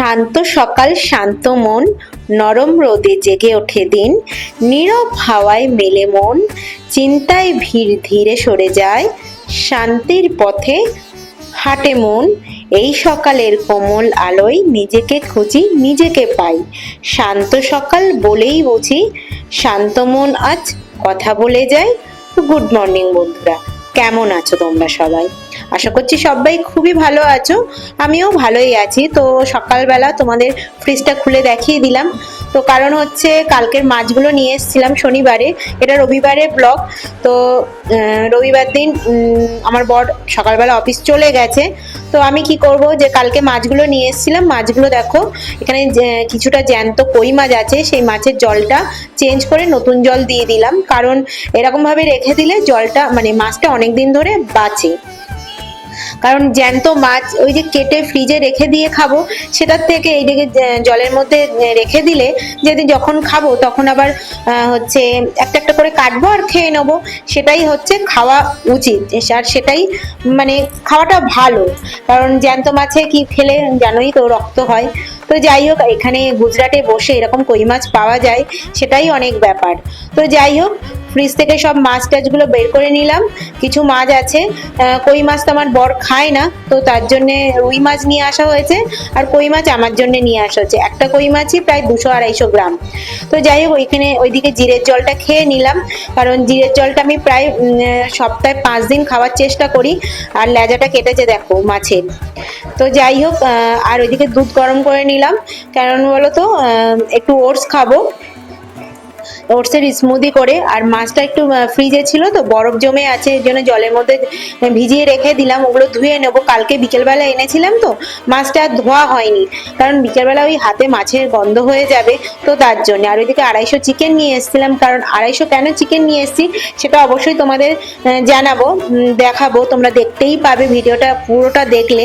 শান্ত সকাল শান্ত মন, নরম রোদে জেগে ওঠে দিন, নীরব হাওয়ায় মেলে মন, চিন্তায় ভিড় ধীরে সরে যায়, শান্তির পথে হাঁটে মন। এই সকালের কোমল আলোয় নিজেকে খুঁজি নিজেকে পাই, শান্ত সকাল বলেই বুঝি, শান্ত মন আজ কথা বলে যায়। গুড মর্নিং বন্ধুরা, কেমন আছো তোমরা সবাই? আশা করছি সবাই খুবই ভালো আছো, আমিও ভালোই আছি। তো সকালবেলা তোমাদের ফ্রিজটা খুলে দেখিয়ে দিলাম, তো কারণ হচ্ছে কালকের মাছগুলো নিয়ে এসেছিলাম শনিবারে, এটা রবিবারের ব্লগ। তো রবিবার দিন আমার বর সকালবেলা অফিস চলে গেছে, তো আমি কি করব যে কালকে মাছগুলো নিয়ে এসেছিলাম। মাছগুলো দেখো, এখানে কিছুটা জ্যান্ত কই মাছ আছে, সেই মাছের জলটা চেঞ্জ করে নতুন জল দিয়ে দিলাম, কারণ এরকম ভাবে রেখে দিলে জলটা মানে মাছটা অনেকদিন ধরে বাঁচে। কারণ জ্যান্ত মাছ ওই যে কেটে ফ্রিজে রেখে দিয়ে খাবো, সেটার থেকে এইদিকে জলের মধ্যে রেখে দিলে যেদিন যখন খাবো তখন আবার হচ্ছে একটা একটা করে কাটবো আর খেয়ে নেবো, সেটাই হচ্ছে খাওয়া উচিত। আর সেটাই মানে খাওয়াটা ভালো, কারণ জ্যান্ত মাছে কি খেলে জানোই তো রক্ত হয়। তো যাই হোক, এখানে গুজরাটে বসে এরকম কই মাছ পাওয়া যায়, সেটাই অনেক ব্যাপার। তো যাই হোক, ফ্রিজ থেকে সব মাছ টাছগুলো বের করে নিলাম। কিছু মাছ আছে, কই মাছ তো আমার বর খায় না, তো তার জন্য রুই মাছ নিয়ে আসা হয়েছে, আর কই মাছ আমার জন্য নিয়ে আসা হয়েছে। একটা কই মাছই প্রায় 200-250 গ্রাম। তো যাই হোক, ওইখানে ওইদিকে জিরের জলটা খেয়ে নিলাম, কারণ জিরের জলটা আমি প্রায় সপ্তাহে 5 দিন খাওয়ার চেষ্টা করি। আর লেজাটা কেটেছে দেখো মাছের। তো যাই হোক, আর ওইদিকে দুধ গরম করে নিলাম, কারণ বলো তো একটু ওটস খাবো, ওটসের স্মুদি করে। আর মাছটা একটু ফ্রিজে ছিল তো বরফ জমে আছে, এর জন্য জলের মধ্যে ভিজিয়ে রেখে দিলাম। ওগুলো ধুয়ে নেবো, কালকে বিকেলবেলা এনেছিলাম তো মাছটা আর ধোয়া হয়নি, কারণ বিকেলবেলা ওই হাতে মাছের গন্ধ হয়ে যাবে, তো তার জন্য। আর ওইদিকে 250 চিকেন নিয়ে এসেছিলাম, কারণ 250 কেন চিকেন নিয়ে এসেছি সেটা অবশ্যই তোমাদের জানাবো, দেখাবো, তোমরা দেখতেই পাবে ভিডিওটা পুরোটা দেখলে।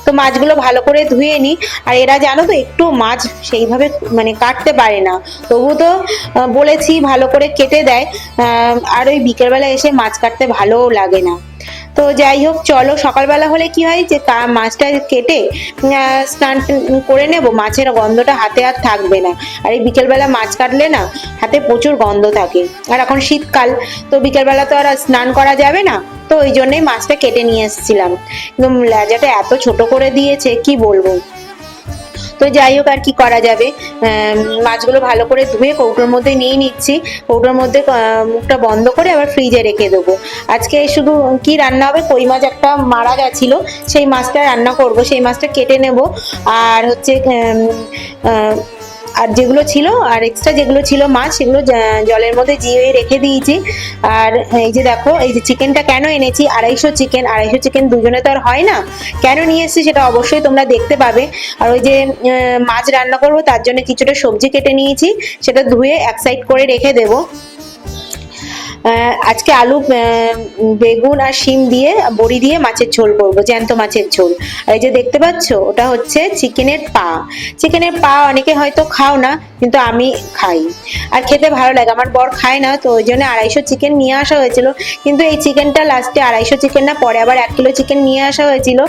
তো মাছগুলো ভালো করে ধুয়ে নিই। আর এরা জানো তো একটু মাছ সেইভাবে মানে কাটতে পারে না, তবু তো বলেছি ভালো করে কেটে দেয়। আর ওই বিকেলবেলা এসে মাছ কাটতে ভালোও লাগে না। তো যাই হোক, চলো সকালবেলা হলে কি হয় যে মাছটা কেটে স্নান করে নেব, মাছের গন্ধটা হাতে আর থাকবে না। আর এই বিকেলবেলা মাছ কাটলে না হাতে প্রচুর গন্ধ থাকে, আর এখন শীতকাল, তো বিকেলবেলা তো আর স্নান করা যাবে না, তো ওই জন্যই মাছটা কেটে নিয়ে এসেছিলাম। একদম লেজাটা এত ছোট করে দিয়েছে কি বলবো। তো যাই হোক, আর কি করা যাবে। মাছগুলো ভালো করে ধুয়ে কৌটোর মধ্যে নিয়ে নিচ্ছি, কৌটোর মধ্যে মুখটা বন্ধ করে আবার ফ্রিজে রেখে দেবো। আজকে শুধু কি রান্না হবে, কই মাছ একটা মারা গেছিল, সেই মাছটা রান্না করব, সেই মাছটা কেটে নেব। আর হচ্ছে আর যেগুলো ছিল, আর এক্সট্রা যেগুলো ছিল মাছ, সেগুলো জলের মধ্যে জিয়ে রেখে দিয়েছি। আর এই যে দেখো, এই যে চিকেনটা কেন এনেছি, 250 চিকেন, 250 চিকেন দুজনে তো আর হয় না, কেন নিয়ে এসেছি সেটা অবশ্যই তোমরা দেখতে পাবে। আর ওই যে মাছ রান্না করবো তার জন্য কিছুটা সবজি কেটে নিয়েছি, সেটা ধুয়ে এক সাইড করে রেখে দেবো। আজকে আলু, বেগুন আর শিম দিয়ে বড়ি দিয়ে মাছের ঝোল করবো, জ্যান্ত মাছের ঝোল। আর এই যে দেখতে পাচ্ছ, ওটা হচ্ছে চিকেনের পা। চিকেনের পা অনেকে হয়তো খাও না, কিন্তু আমি খাই, আর খেতে ভালো লাগে। আমার বর খায় না, তো ওই জন্য 250 চিকেন নিয়ে আসা হয়েছিল। কিন্তু এই চিকেনটা লাস্টে 250 চিকেন না, পরে আবার 1 কিলো চিকেন নিয়ে আসা হয়েছিল,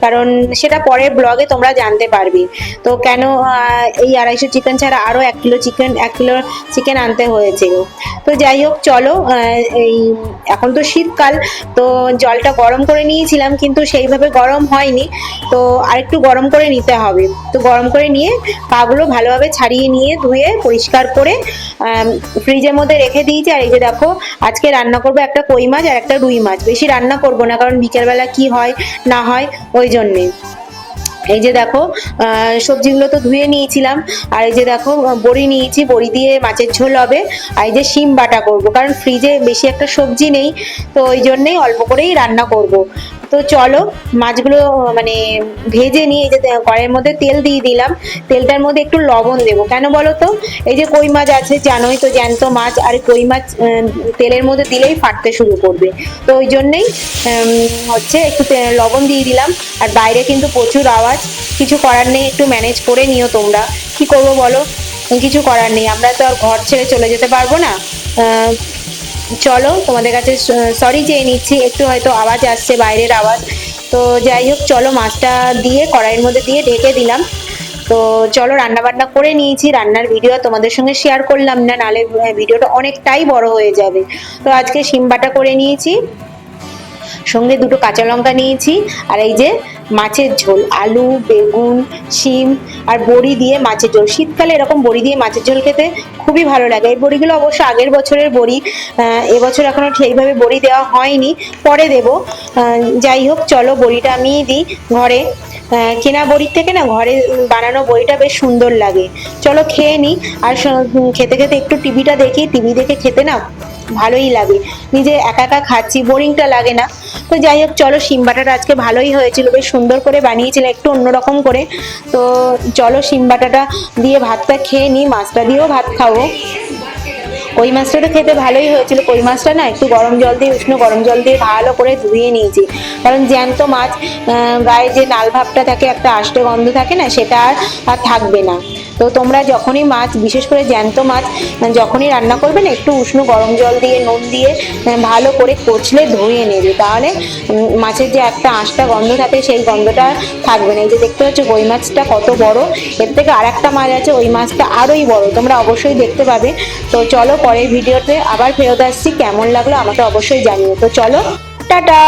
কারণ সেটা পরের ব্লগে তোমরা জানতে পারবে। তো কেন এই 250 চিকেন ছাড়া আরো 1 কিলো চিকেন, 1 কিলো চিকেন আনতে হয়েছিল। তো যাই হোক, চলো, এই এখন তো শীতকাল, তো জলটা গরম করে নিয়েছিলাম, কিন্তু সেইভাবে গরম হয়নি, তো আরেকটু গরম করে নিতে হবে। তো গরম করে নিয়ে পাগুলো ভালোভাবে ছাড়িয়ে নিয়ে ধুয়ে পরিষ্কার করে ফ্রিজের মধ্যে রেখে দিয়েছি। আর এই যে দেখো, আজকে রান্না করবো একটা কই মাছ আর একটা রুই মাছ, বেশি রান্না করবো না, কারণ বিকেলবেলা কি হয় না হয় ওই জন্যে। এই যে দেখো, সবজিগুলো তো ধুয়ে নিয়েছিলাম। আর এই যে দেখো, বড়ি নিয়েছি, বড়ি দিয়ে মাছের ঝোল হবে। আর এই যে শিম বাটা করব, কারণ ফ্রিজে বেশি একটা সবজি নেই, তো ওই জন্যই অল্প করেই রান্না করব। তো চলো, মাছগুলো মানে ভেজে নিয়ে এই যে কড়াইয়ের মধ্যে তেল দিয়ে দিলাম, তেলটার মধ্যে একটু লবণ দেবো, কেন বলো তো, এই যে কই মাছ আছে জানোই তো, জ্যান্ত মাছ, আর কই মাছ তেলের মধ্যে দিলেই ফাটতে শুরু করবে, তো ওই জন্যই হচ্ছে একটু লবণ দিয়ে দিলাম। আর বাইরে কিন্তু প্রচুর আওয়াজ, কিছু করার নেই, একটু ম্যানেজ করে নিও তোমরা, কি করবো বলো, কিছু করার নেই, আমরা তো আর ঘর ছেড়ে চলে যেতে পারবো না। চলো, তোমাদের কাছে সরি চেয়ে নিচ্ছি, একটু হয়তো আওয়াজ আসছে, বাইরের আওয়াজ। তো যাই হোক, চলো, মাছটা দিয়ে কড়াইয়ের মধ্যে দিয়ে ঢেকে দিলাম। তো চলো রান্না বান্না করে নিয়েছি, রান্নার ভিডিও তোমাদের সঙ্গে শেয়ার করলাম না, নাহলে ভিডিওটা অনেকটাই বড় হয়ে যাবে। তো আজকে শিম বাটা করে নিয়েছি, সঙ্গে দুটো কাঁচা লঙ্কা নিয়েছি, আর এই যে মাছের ঝোল, আলু বেগুন শিম আর বড়ি দিয়ে মাছের ঝোল। শীতকালে এরকম বড়ি দিয়ে মাছের ঝোল খেতে খুবই ভালো লাগে। এই বড়িগুলো অবশ্য আগের বছরের বড়ি, এবছর এখনো সেইভাবে বড়ি দেওয়া হয়নি, পরে দেব। যাই হোক, চলো বড়িটা আমি দিই ঘরে। কেনা বড়ির থেকে না ঘরে বানানো বড়িটা বেশ সুন্দর লাগে। চলো খেয়ে নিই, আর খেতে খেতে একটু টিভিটা দেখি, টিভি দেখে খেতে না ভালোই লাগে, নিজে একা একা খাচ্ছি, বোরিংটা লাগে না। তো যাই হোক, চলো শিম বাটাটা আজকে ভালোই হয়েছিল, বেশ সুন্দর করে বানিয়েছিল, একটু অন্যরকম করে। তো চলো শিম বাটাটা দিয়ে ভাতটা খেয়ে নিই, মাছটা দিয়েও ভাত খাবো। কই মাছটা তো খেতে ভালোই হয়েছিল। কই মাছটা না একটু গরম জল দিয়ে, উষ্ণ গরম জল দিয়ে ভালো করে ধুয়ে নিয়েছি, কারণ জ্যান্ত মাছ গায়ে যে নাল ভাবটা থাকে, একটা আষ্টে গন্ধ থাকে না, সেটা আর থাকবে না। তো তোমরা যখনই মাছ, বিশেষ করে জ্যান্ত মাছ যখনই রান্না করবে না, একটু উষ্ণ গরম জল দিয়ে নুন দিয়ে ভালো করে কচলে ধুয়ে নেবে, তাহলে মাছের যে একটা আঁশটা গন্ধ থাকে সেই গন্ধটা থাকবে না। এই যে দেখতে পাচ্ছ কই মাছটা কত বড়, এর থেকে আর একটা মাছ আছে, ওই মাছটা আরোই বড়, তোমরা অবশ্যই দেখতে পাবে। তো চলো পরের ভিডিওতে আবার ফেরত আসছি, কেমন লাগলো আমাকে অবশ্যই জানিও। তো চলো, টাটা।